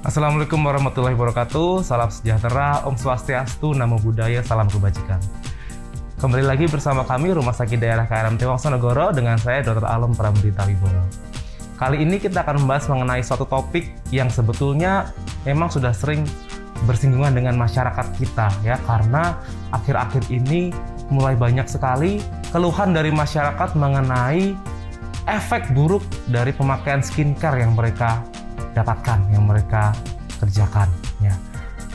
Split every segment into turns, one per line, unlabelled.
Assalamualaikum warahmatullahi wabarakatuh. Salam sejahtera, Om Swastiastu, Namo Buddhaya, salam kebajikan. Kembali lagi bersama kami Rumah Sakit Daerah KRMT Wongsonegoro dengan saya Dr. Alem Pramudita Wibowo. Kali ini kita akan membahas mengenai suatu topik yang sebetulnya memang sudah sering bersinggungan dengan masyarakat kita ya, karena akhir-akhir ini mulai banyak sekali keluhan dari masyarakat mengenai efek buruk dari pemakaian skincare yang mereka dapatkan, yang mereka kerjakan ya.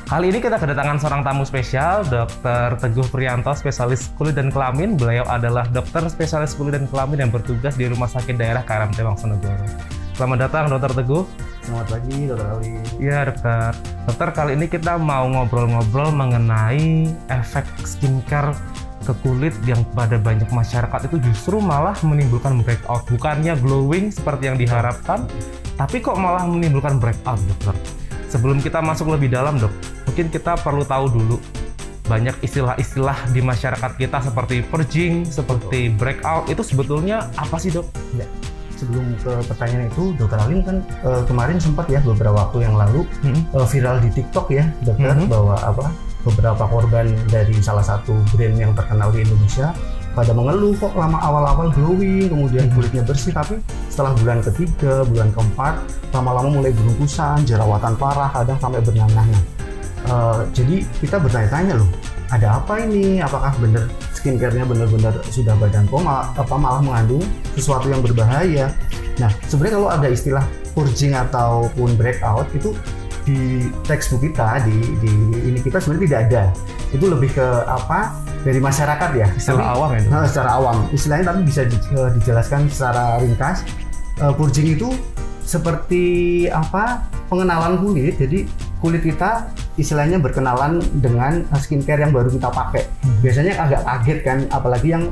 Kali ini kita kedatangan seorang tamu spesial, Dr. Teguh Priyanto, spesialis kulit dan kelamin. Beliau adalah dokter spesialis kulit dan kelamin yang bertugas di Rumah Sakit Daerah KRMT Wongsonegoro. Selamat datang, Dr. Teguh.
Selamat pagi, Dr. Ali.
Iya, dokter. Dokter, kali ini kita mau ngobrol-ngobrol mengenai efek skincare ke kulit yang pada banyak masyarakat itu justru malah menimbulkan breakout. Bukannya glowing seperti yang diharapkan, tapi kok malah menimbulkan breakout, dokter. Sebelum kita masuk lebih dalam, dok, mungkin kita perlu tahu dulu banyak istilah-istilah di masyarakat kita seperti purging, seperti breakout. Itu sebetulnya apa sih, dok?
Ya. Sebelum ke pertanyaan itu, Dr. Alim kan kemarin sempat ya beberapa waktu yang lalu viral di TikTok ya, dokter, bahwa beberapa korban dari salah satu brand yang terkenal di Indonesia pada mengeluh kok lama awal-awal glowing, kemudian kulitnya bersih, tapi setelah bulan ketiga, bulan keempat, lama-lama mulai beruntusan, jerawatan parah, kadang sampai bernanah. Jadi kita bertanya-tanya loh, ada apa ini? Apakah benar skincare-nya benar-benar sudah badan POM, apa malah mengandung sesuatu yang berbahaya? Nah, sebenarnya kalau ada istilah purging ataupun breakout itu di textbook kita, di ini kita sebenarnya tidak ada. Itu lebih ke dari masyarakat ya.
Istilah awam ya?
Secara awam. Istilahnya tapi bisa dijelaskan secara ringkas. Purging itu seperti pengenalan kulit. Jadi kulit kita istilahnya berkenalan dengan skincare yang baru kita pakai. Biasanya agak kaget kan, apalagi yang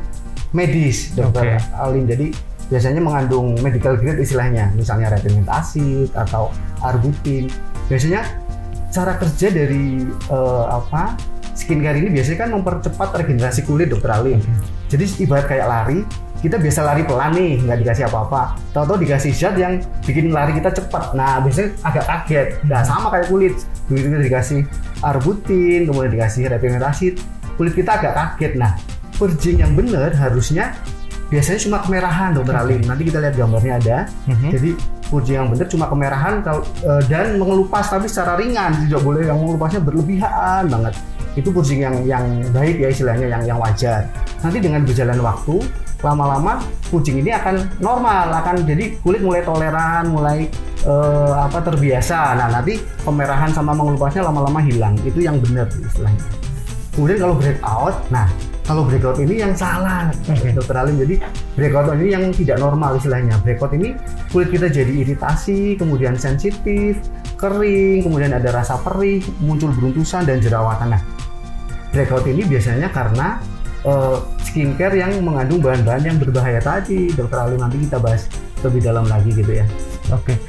medis, Dokter Alim. Jadi biasanya mengandung medical grade istilahnya, misalnya retinoid acid atau arbutin. Biasanya cara kerja dari skincare ini biasanya kan mempercepat regenerasi kulit, Dokter Alim. Jadi ibarat kayak lari, kita biasa lari pelan nih, nggak dikasih apa-apa. Tahu-tahu dikasih zat yang bikin lari kita cepat. Nah, biasanya agak kaget. Nah, sama kayak kulit. Begitu kita dikasih arbutin, kemudian dikasih retinoid acid, kulit kita agak kaget. Nah, purging yang benar harusnya biasanya cuma kemerahan, Dokter Alim. Nanti kita lihat gambarnya ada. Jadi purging yang benar cuma kemerahan dan mengelupas, tapi secara ringan. Tidak boleh yang mengelupasnya berlebihan banget. Itu purging yang baik ya istilahnya, yang wajar. Nanti dengan berjalan waktu, lama-lama purging ini akan normal, akan jadi kulit mulai toleran, mulai terbiasa. Nah, nanti kemerahan sama mengelupasnya lama-lama hilang. Itu yang benar istilahnya. Kemudian kalau breakout, kalau breakout ini yang salah, Dokter Alim. Jadi breakout ini yang tidak normal istilahnya. Breakout ini kulit kita jadi iritasi, kemudian sensitif, kering, kemudian ada rasa perih, muncul beruntusan dan jerawatan. Nah, breakout ini biasanya karena skincare yang mengandung bahan-bahan yang berbahaya tadi, Dokter Alim. Nanti kita bahas lebih dalam lagi gitu ya.
Oke,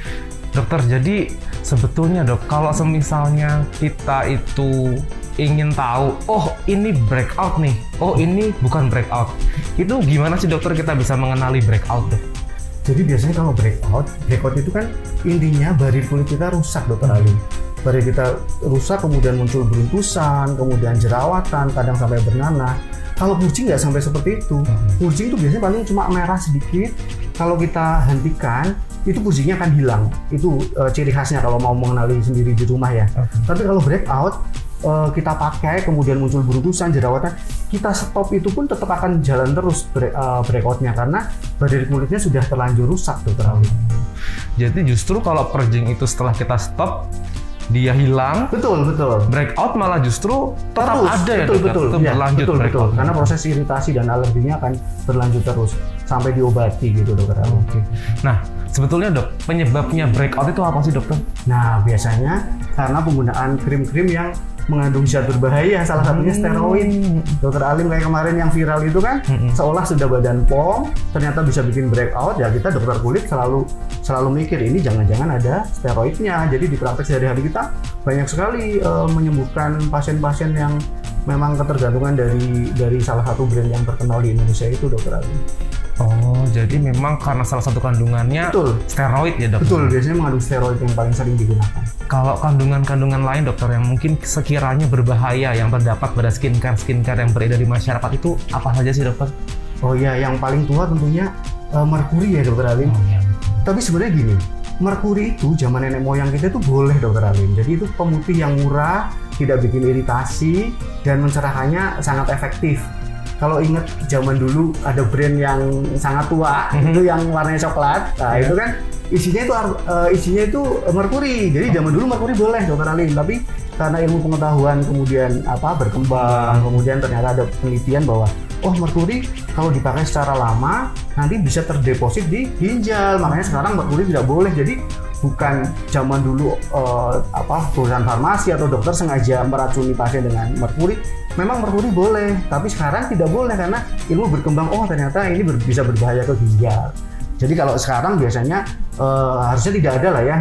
dokter. Jadi sebetulnya, dok, kalau semisalnya kita itu ingin tahu, oh ini breakout nih, oh ini bukan breakout, itu gimana sih, dokter, kita bisa mengenali breakout, dok?
Jadi biasanya kalau breakout itu kan intinya barir kulit kita rusak, Dokter Alim. Barir kita rusak, kemudian muncul beruntusan, kemudian jerawatan, kadang sampai bernanah. Kalau purging nggak sampai seperti itu. Purging itu biasanya paling cuma merah sedikit. Kalau kita hentikan, itu purgingnya akan hilang. Itu ciri khasnya kalau mau mengenali sendiri di rumah ya. Tapi kalau breakout, kita pakai, kemudian muncul beruntusan, jerawatan, kita stop, itu pun tetap akan jalan terus breakoutnya karena barir kulitnya sudah terlanjur rusak, Dokter Alim.
Jadi justru kalau purging itu setelah kita stop, dia hilang.
Betul.
Breakout malah justru tetap ada ya,
betul.
Berlanjut breakout.
Karena proses iritasi dan alerginya akan berlanjut terus sampai diobati gitu, Dokter Alim.
Nah, sebetulnya, dok, penyebabnya breakout itu apa sih, dokter?
Nah, biasanya karena penggunaan krim-krim yang mengandung zat berbahaya, salah satunya steroid. Dokter Alim, kayak kemarin yang viral itu kan, seolah sudah badan POM, ternyata bisa bikin breakout. Ya, kita dokter kulit selalu mikir ini jangan-jangan ada steroidnya. Jadi di praktek sehari-hari kita banyak sekali menyembuhkan pasien-pasien yang memang ketergantungan dari salah satu brand yang terkenal di Indonesia itu, Dokter Ali.
Oh, jadi memang karena salah satu kandungannya
Betul.
steroid ya, Dok?
Betul, biasanya mengandung steroid yang paling sering digunakan.
Kalau kandungan-kandungan lain, Dokter, yang mungkin sekiranya berbahaya yang terdapat pada skincare yang beredar di masyarakat itu apa saja sih, Dokter?
Oh iya, yang paling tua tentunya merkuri ya, Dokter Alim.
Oh iya.
Tapi sebenarnya gini, merkuri itu zaman nenek moyang kita itu boleh, Dokter Alim. Jadi itu pemutih yang murah, tidak bikin iritasi, dan mencerahkannya sangat efektif. Kalau ingat zaman dulu ada brand yang sangat tua, itu yang warnanya coklat. Nah, itu kan isinya itu merkuri. Jadi zaman dulu merkuri boleh, Dokter Alim. Tapi karena ilmu pengetahuan kemudian berkembang, kemudian ternyata ada penelitian bahwa merkuri kalau dipakai secara lama nanti bisa terdeposit di ginjal. Makanya sekarang merkuri tidak boleh. Jadi bukan zaman dulu perusahaan farmasi atau dokter sengaja meracuni pasien dengan merkuri. Memang merkuri boleh, tapi sekarang tidak boleh karena ilmu berkembang. Ternyata ini bisa berbahaya ke ginjal. Jadi kalau sekarang biasanya harusnya tidak ada lah ya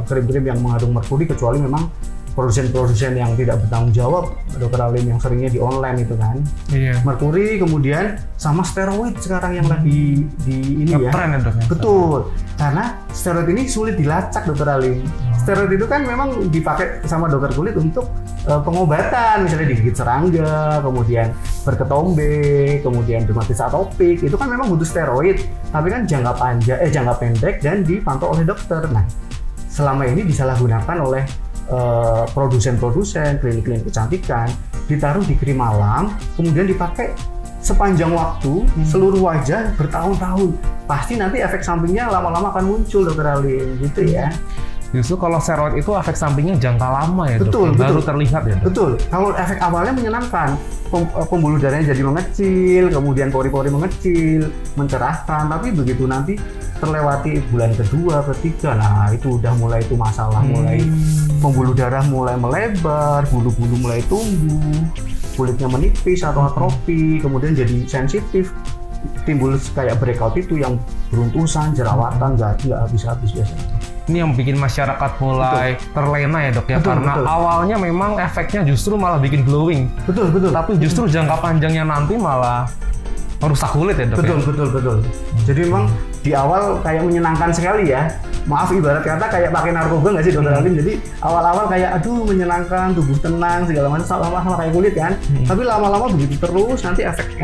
krim-krim yang mengandung merkuri, kecuali memang produsen-produsen yang tidak bertanggung jawab, Dokter Alim, yang seringnya di online itu kan. Iya. Merkuri, kemudian sama steroid sekarang yang lagi di ini ya.
Tren ya, Dok?
Betul. Karena steroid ini sulit dilacak, Dokter Alim. Steroid itu kan memang dipakai sama dokter kulit untuk pengobatan, misalnya digigit serangga, kemudian berketombe, kemudian dermatitis atopik. Itu kan memang butuh steroid, tapi kan jangka pendek dan dipantau oleh dokter. Nah, selama ini disalahgunakan oleh produsen-produsen, klinik-klinik kecantikan, ditaruh di krim malam, kemudian dipakai sepanjang waktu, seluruh wajah bertahun-tahun. Pasti nanti efek sampingnya lama-lama akan muncul, Dokter Alim, gitu ya.
Justru kalau steroid itu efek sampingnya jangka lama ya,
betul,
Dok? Baru terlihat ya, Dok?
Betul. Kalau efek awalnya menyenangkan, pembuluh darahnya jadi mengecil, kemudian pori-pori mengecil, mencerahkan, tapi begitu nanti terlewati bulan kedua, ketiga, nah itu udah mulai itu masalah, mulai pembuluh darah mulai melebar, bulu-bulu mulai tumbuh, kulitnya menipis atau atrofi, kemudian jadi sensitif, timbul kayak breakout itu yang beruntusan, jerawatan, nggak habis-habis biasanya.
Ini yang bikin masyarakat mulai terlena ya, Dok ya, karena awalnya memang efeknya justru malah bikin glowing. Betul. Tapi justru jangka panjangnya nanti malah merusak kulit ya, Dok?
Betul. Jadi memang di awal kayak menyenangkan sekali ya. Maaf, ibarat kata kayak pakai narkoba nggak sih, Dokter Alim? Jadi awal-awal kayak menyenangkan, tubuh tenang, segala macam, sama kayak kulit kan. Tapi lama-lama begitu terus, nanti efek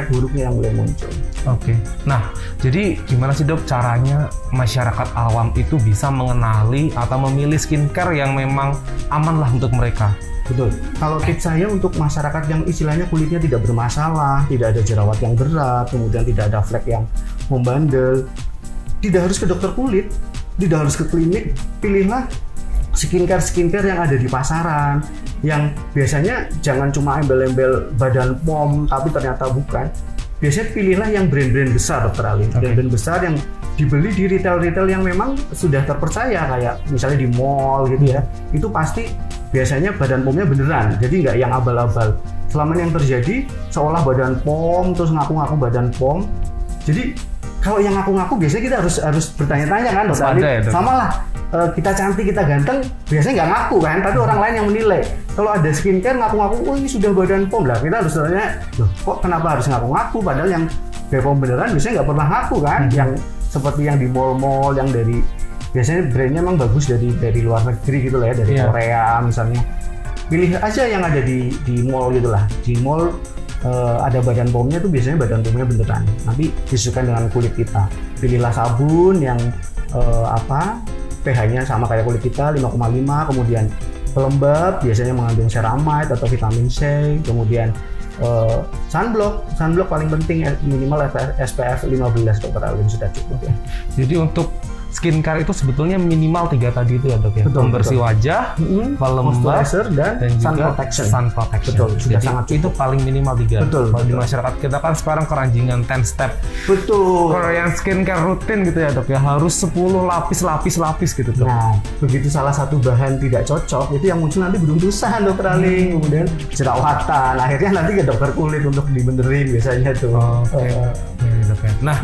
buruknya yang mulai muncul.
Oke. Nah, jadi gimana sih, Dok, caranya masyarakat awam itu bisa mengenali atau memilih skincare yang memang aman lah untuk mereka?
Betul. Kalau tips saya untuk masyarakat yang istilahnya kulitnya tidak bermasalah, tidak ada jerawat yang berat, kemudian tidak ada flek yang membandel, tidak harus ke dokter kulit, tidak harus ke klinik, pilihlah skincare yang ada di pasaran, yang biasanya jangan cuma embel-embel badan POM, tapi ternyata bukan. Biasanya pilihlah yang brand-brand besar, Dokter Alim. Brand-brand besar yang dibeli di retail-retail yang memang sudah terpercaya, kayak misalnya di mall gitu ya. Itu pasti biasanya badan POM-nya beneran, jadi nggak yang abal-abal. Selama ini yang terjadi seolah badan POM, terus ngaku-ngaku badan POM. Jadi kalau yang ngaku-ngaku biasanya kita harus bertanya-tanya kan, Dokter Ali. Ya, sama lah, kita cantik, kita ganteng, biasanya nggak ngaku kan, tapi orang lain yang menilai. Kalau ada skincare ngaku-ngaku, ini sudah badan POM lah, kita harus tanya, kok kenapa harus ngaku-ngaku? Padahal yang BPOM beneran biasanya nggak pernah ngaku kan, yang seperti yang di mall-mall, yang dari biasanya brandnya memang bagus dari luar negeri gitu lah ya, dari Korea misalnya. Pilih aja yang ada di mall gitu lah. Di mall ada badan POM-nya tuh biasanya badan POM-nya beneran. Nanti disesuaikan dengan kulit kita. Pilihlah sabun yang pH-nya sama kayak kulit kita, 5,5, kemudian pelembab biasanya mengandung ceramide atau vitamin C, kemudian sunblock paling penting minimal SPF 15, Dokter Alim, sudah cukup ya.
Jadi untuk skincare itu sebetulnya minimal 3 tadi itu ya, Dok ya. Pembersih wajah, pelembab, dan juga sun protection.
Betul, sudah
jadi
sangat cukup.
Itu paling minimal 3. Kalau di masyarakat kita kan sekarang keranjingan 10 step.
Betul.
Kalau yang skincare rutin gitu ya, Dok ya, harus 10 lapis gitu, Dok.
Nah, begitu salah satu bahan tidak cocok, itu yang muncul nanti beruntusan, Dokter Aling, kemudian jerawatan. Akhirnya nanti ke dokter kulit untuk dibenerin biasanya tuh.
Oke, Dok ya. Nah,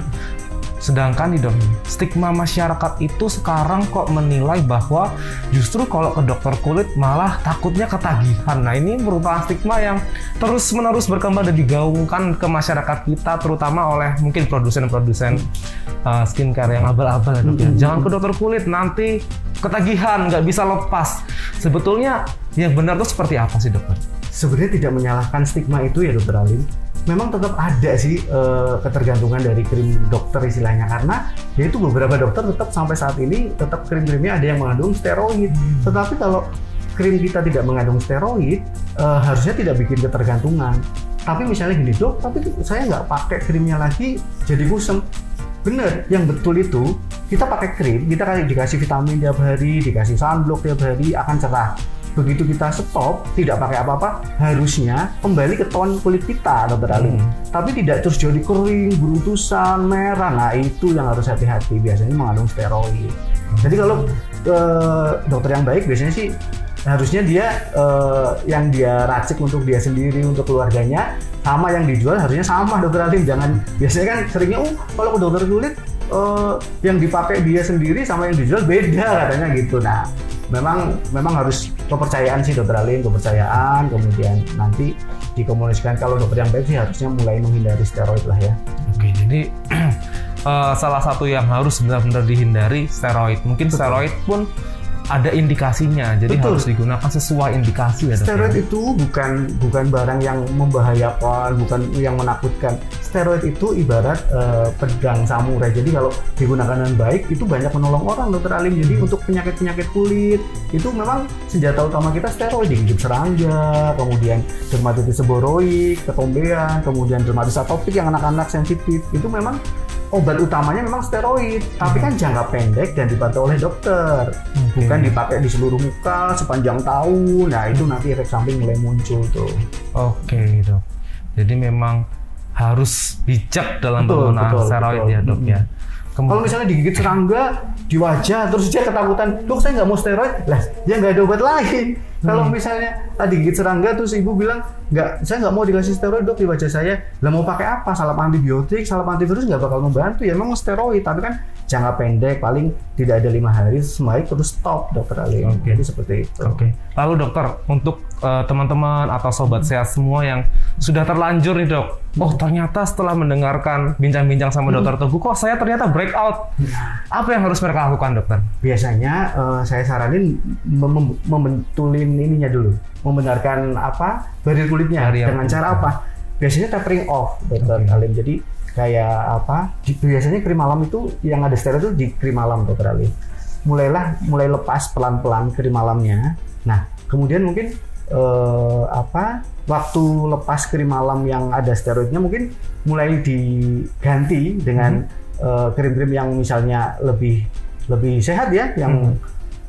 Sedangkan nih dok, stigma masyarakat itu sekarang kok menilai bahwa justru kalau ke dokter kulit malah takutnya ketagihan. Nah ini merupakan stigma yang terus-menerus berkembang dan digaungkan ke masyarakat kita, terutama oleh mungkin produsen-produsen skincare yang abal-abal ya dok ya. Jangan ke dokter kulit, nanti ketagihan, nggak bisa lepas. Sebetulnya yang benar tuh seperti apa sih dokter?
Sebenarnya tidak menyalahkan stigma itu ya dokter Alim. Memang tetap ada sih ketergantungan dari krim dokter istilahnya, karena yaitu beberapa dokter tetap sampai saat ini tetap krim-krimnya ada yang mengandung steroid. Tetapi kalau krim kita tidak mengandung steroid, harusnya tidak bikin ketergantungan. Tapi misalnya gini dok, tapi saya nggak pakai krimnya lagi jadi kusem. Bener, yang betul itu kita pakai krim, kita dikasih vitamin tiap hari, dikasih sunblock tiap hari, akan cerah. Begitu kita stop, tidak pakai apa-apa, harusnya kembali ke tone kulit kita, dokter Alim. Tapi tidak terus jadi kering, beruntusan, merah. Nah itu yang harus hati-hati, biasanya mengandung steroid. Jadi kalau dokter yang baik biasanya sih harusnya dia yang dia racik untuk dia sendiri, untuk keluarganya, sama yang dijual harusnya sama dokter Alim. Jangan, biasanya kan seringnya kalau ke dokter kulit yang dipakai dia sendiri sama yang dijual beda katanya gitu. Nah memang harus kepercayaan sih dokter Alim, kepercayaan, kemudian nanti dikomunikasikan. Kalau dokter yang baik sih harusnya mulai menghindari steroid lah ya.
Oke, jadi salah satu yang harus benar-benar dihindari steroid. Mungkin betul. Steroid pun ada indikasinya, jadi betul. Harus digunakan sesuai indikasi ya.
Steroid itu bukan barang yang membahayakan, bukan yang menakutkan. Steroid itu ibarat pedang samurai. Jadi kalau digunakan dengan baik itu banyak menolong orang dokter Alim. Jadi untuk penyakit-penyakit kulit itu memang senjata utama kita steroid. Digigit serangga, kemudian dermatitis seboroik, ketombean, kemudian dermatitis atopik yang anak-anak sensitif, itu memang obat utamanya memang steroid, tapi kan jangka pendek dan dibantu oleh dokter, bukan dipakai di seluruh muka sepanjang tahun. Nah itu nanti efek samping mulai muncul tuh.
Oke dok, jadi memang harus bijak dalam penggunaan steroid ya dok ya.
Kalau misalnya digigit serangga di wajah terus dia ketakutan, dok saya nggak mau steroid, lah dia nggak ada obat lain. Kalau misalnya digigit serangga terus ibu bilang saya nggak mau dikasih steroid dok di wajah saya, lah mau pakai apa? Salep antibiotik, salep antivirus nggak bakal membantu ya, memang steroid tapi kan jangka pendek, paling tidak ada 5 hari sebaik terus stop dokter Alim. Jadi seperti itu.
Lalu dokter, untuk teman-teman atau sobat sehat semua yang sudah terlanjur nih dok, oh ternyata setelah mendengarkan bincang-bincang sama dokter Teguh, kok saya ternyata breakout. Apa yang harus mereka lakukan dokter?
Biasanya saya saranin membentulin ininya dulu, membenarkan barir kulitnya dengan cara apa? Biasanya tapering off dokter Alim. Jadi kayak biasanya krim malam itu yang ada steroid itu di krim malam dokter Alim. Mulai lepas pelan-pelan krim malamnya. Nah kemudian mungkin waktu lepas krim malam yang ada steroidnya mungkin mulai diganti dengan krim-krim yang misalnya lebih sehat ya, yang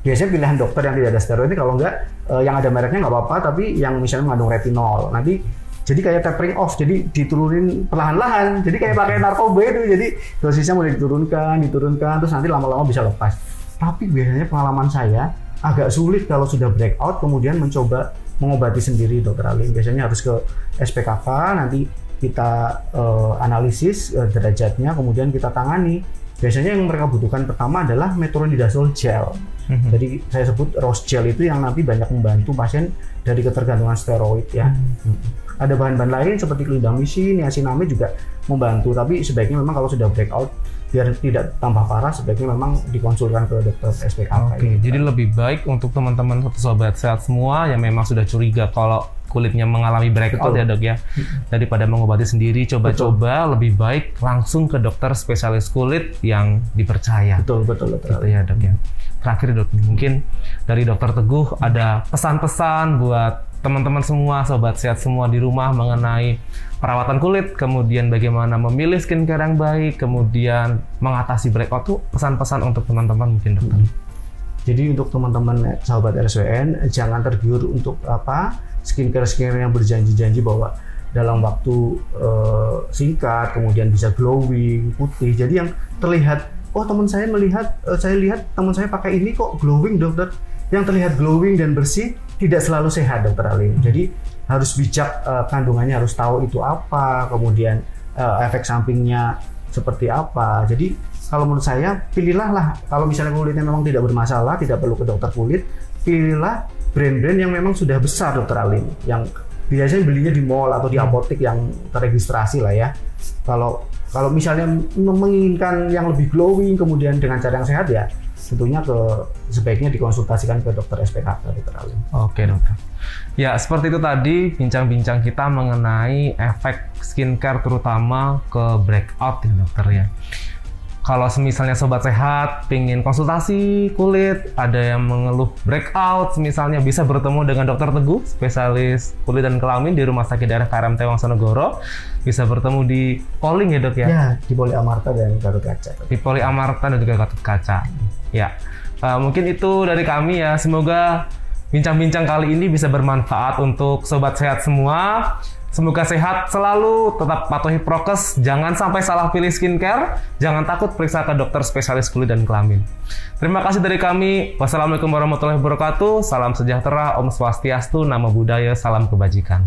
biasanya pilihan dokter yang tidak ada steroid. Kalau enggak yang ada mereknya nggak apa-apa, tapi yang misalnya mengandung retinol. Nanti jadi kayak tapering off, jadi diturunin perlahan-lahan. Jadi kayak pakai narkoba itu, jadi dosisnya mulai diturunkan, terus nanti lama-lama bisa lepas. Tapi biasanya pengalaman saya agak sulit kalau sudah breakout kemudian mencoba mengobati sendiri dokter Alim. Biasanya harus ke SPKK, nanti kita analisis derajatnya, kemudian kita tangani. Biasanya yang mereka butuhkan pertama adalah metronidazole gel. Jadi saya sebut rose gel itu yang nanti banyak membantu pasien dari ketergantungan steroid ya. Ada bahan-bahan lain seperti clindamycin, niacinamide juga membantu, tapi sebaiknya memang kalau sudah breakout biar tidak tambah parah sebaiknya memang dikonsulkan ke dokter SPKK.
Jadi lebih baik untuk teman-teman sobat sehat semua yang memang sudah curiga kalau kulitnya mengalami breakout ya dok ya, daripada mengobati sendiri, coba-coba lebih baik langsung ke dokter spesialis kulit yang dipercaya. Betul ya dok ya. Terakhir dok, mungkin dari dokter Teguh ada pesan-pesan buat teman-teman semua, sobat sehat semua di rumah mengenai perawatan kulit, kemudian bagaimana memilih skincare yang baik, kemudian mengatasi breakout tuh pesan-pesan untuk teman-teman mungkin dokter.
Jadi untuk teman-teman sahabat RSWN jangan tergiur untuk skincare yang berjanji-janji bahwa dalam waktu singkat kemudian bisa glowing, putih. Jadi yang terlihat, saya lihat teman saya pakai ini kok glowing dokter. Yang terlihat glowing dan bersih tidak selalu sehat dokter Alim. Jadi harus bijak, kandungannya harus tahu itu apa, kemudian efek sampingnya seperti apa. Jadi kalau menurut saya pilihlah lah, kalau misalnya kulitnya memang tidak bermasalah, tidak perlu ke dokter kulit, pilihlah brand-brand yang memang sudah besar, Dokter Alim, yang biasanya belinya di mall atau di apotek yang terregistrasi lah ya. Kalau misalnya menginginkan yang lebih glowing kemudian dengan cara yang sehat ya, tentunya sebaiknya dikonsultasikan ke dokter SPKK, Dokter Alim.
Oke dokter. Ya seperti itu tadi bincang-bincang kita mengenai efek skincare terutama ke breakout ya dokter ya. Kalau misalnya sobat sehat pingin konsultasi kulit, ada yang mengeluh breakout, misalnya bisa bertemu dengan Dokter Teguh, spesialis kulit dan kelamin di Rumah Sakit Daerah KRMT Wongsonegoro. Bisa bertemu di Polling ya dok ya?
Ya, di Poli Amarta dan Gatot Kaca.
Di Poli Amarta dan juga Gatot Kaca. Ya, mungkin itu dari kami ya. Semoga bincang-bincang kali ini bisa bermanfaat untuk sobat sehat semua. Semoga sehat selalu, tetap patuhi prokes, jangan sampai salah pilih skincare, jangan takut periksa ke dokter spesialis kulit dan kelamin. Terima kasih dari kami. Wassalamualaikum warahmatullahi wabarakatuh. Salam sejahtera, Om Swastiastu, Namo Buddhaya, salam kebajikan.